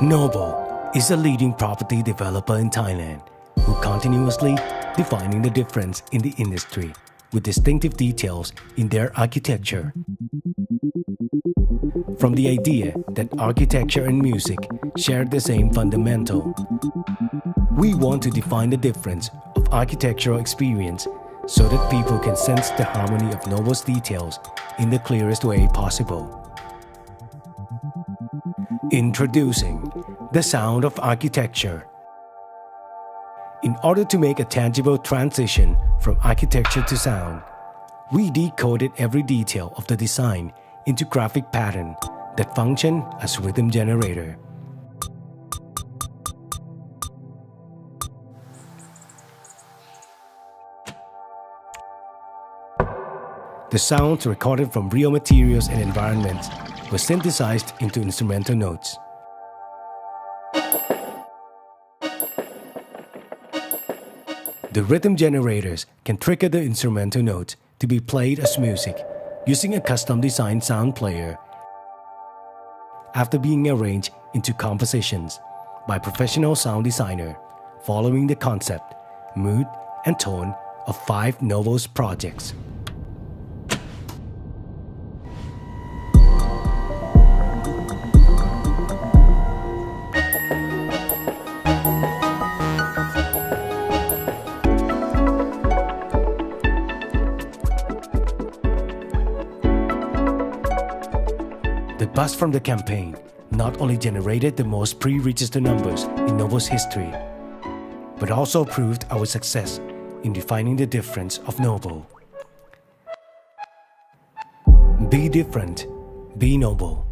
Noble is a leading property developer in Thailand who continuously defining the difference in the industry with distinctive details in their architecture. From the idea that architecture and music share the same fundamental, we want to define the difference of architectural experience so that people can sense the harmony of Noble's details in the clearest way possible. Introducing the sound of architecture. In order to make a tangible transition from architecture to sound, we decoded every detail of the design into graphic pattern that function as rhythm generator. The sounds recorded from real materials and environments were synthesized into instrumental notes. The rhythm generators can trigger the instrumental notes to be played as music using a custom-designed sound player after being arranged into compositions by professional sound designer following the concept, mood, and tone of 5 Nobles projects. The buzz from the campaign not only generated the most pre-register numbers in Noble's history, but also proved our success in defining the difference of Noble. Be different, be Noble.